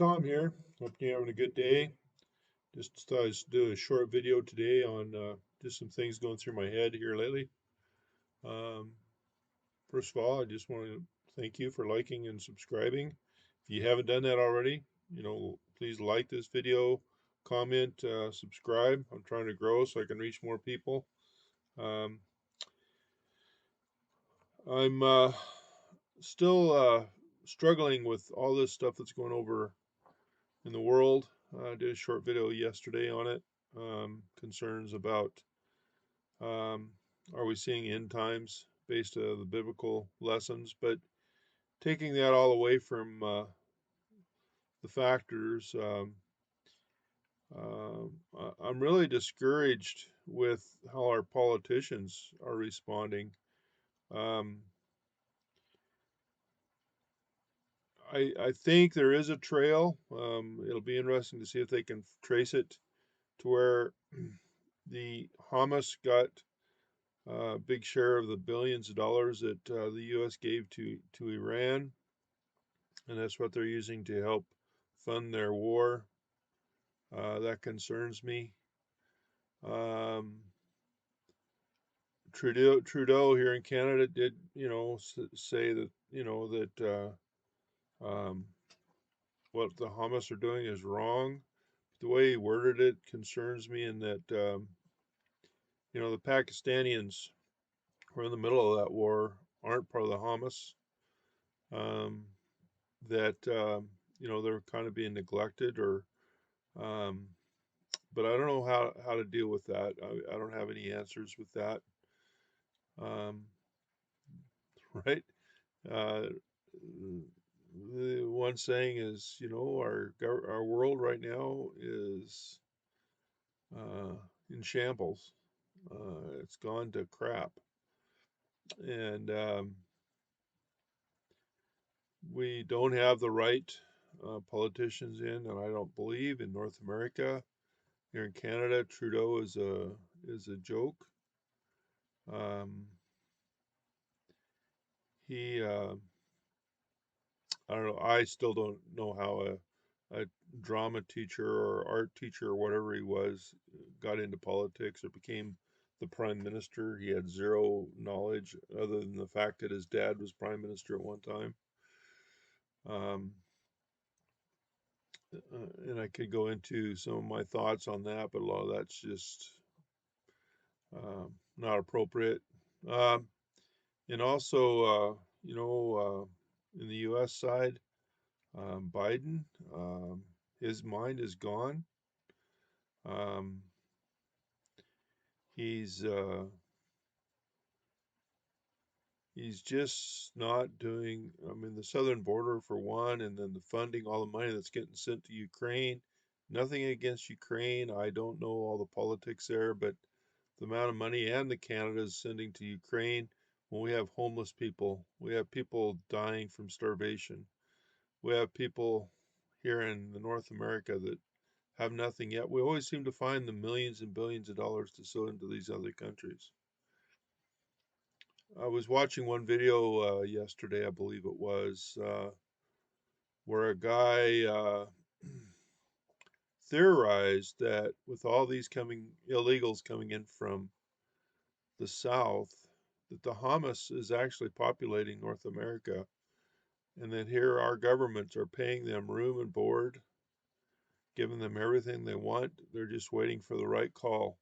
Tom here. Hope you're having a good day. Just thought I'd do a short video today on just some things going through my head here lately. Um, First of all, I just want to thank you for liking and subscribing. If you haven't done that already, please like this video, comment, subscribe. I'm trying to grow so I can reach more people. Um, I'm still struggling with all this stuff that's going over in the world. I did a short video yesterday on it. Concerns about um, are we seeing end times based on the biblical lessons, but taking that all away from the factors, I'm really discouraged with how our politicians are responding. Um, I think there is a trail. It'll be interesting to see if they can trace it to where the Hamas got a big share of the billions of dollars that the U.S. gave to Iran, and that's what they're using to help fund their war. That concerns me. Um, Trudeau here in Canada did, say that, that what the Hamas are doing is wrong. The way he worded it concerns me, in that, the Pakistanians who are in the middle of that war aren't part of the Hamas. Um, that they're kind of being neglected, or um, but I don't know how to deal with that. I don't have any answers with that. um, right. uh, the one saying is, our world right now is uh, in shambles. It's gone to crap, and we don't have the right politicians in, and I don't believe in North America. Here in Canada, Trudeau is a joke. Um, he, I don't know. I still don't know how a drama teacher or art teacher or whatever he was got into politics or became the prime minister. He had zero knowledge other than the fact that his dad was prime minister at one time. Um, and I could go into some of my thoughts on that, but a lot of that's just not appropriate. Um, and also, in the U.S. side, Biden, um, his mind is gone. Um, he's uh, he's just not doing. I mean, the southern border for one, and then the funding, all the money that's getting sent to Ukraine. Nothing against Ukraine. I don't know all the politics there, but the amount of money and the Canada is sending to Ukraine, when we have homeless people, we have people dying from starvation. We have people here in the North America that have nothing yet. We always seem to find the millions and billions of dollars to sell into these other countries. I was watching one video yesterday, I believe it was, where a guy theorized that with all these coming illegals coming in from the South, that the Hamas is actually populating North America, and that here our governments are paying them room and board, giving them everything they want. They're just waiting for the right call.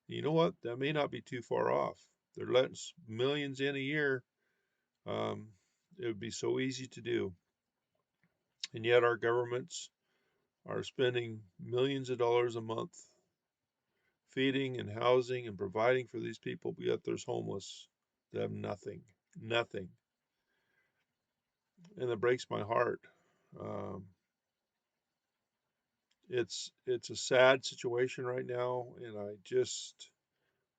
You know what? That may not be too far off. They're letting millions in a year. Um, it would be so easy to do. And yet our governments are spending millions of dollars a month feeding and housing and providing for these people, but yet there's homeless that have nothing. Nothing. And it breaks my heart. Um, it's a sad situation right now, and I just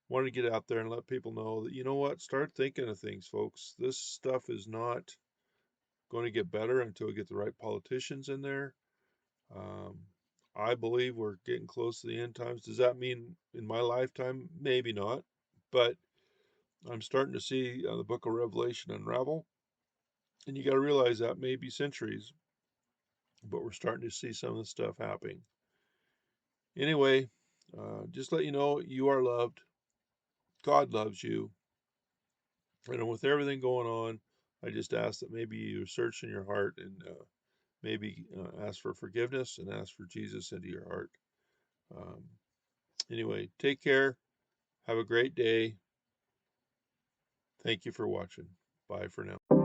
want to get out there and let people know that, you know what, start thinking of things, folks. This stuff is not going to get better until we get the right politicians in there. Um, I believe we're getting close to the end times. Does that mean in my lifetime? Maybe not, but I'm starting to see the book of Revelation unravel, and you got to realize that may be centuries. but we're starting to see some of the stuff happening. Anyway, just let you know you are loved. God loves you. And with everything going on, I just ask that maybe you search in your heart and maybe ask for forgiveness and ask for Jesus into your heart. Um, anyway, take care. Have a great day. Thank you for watching. Bye for now.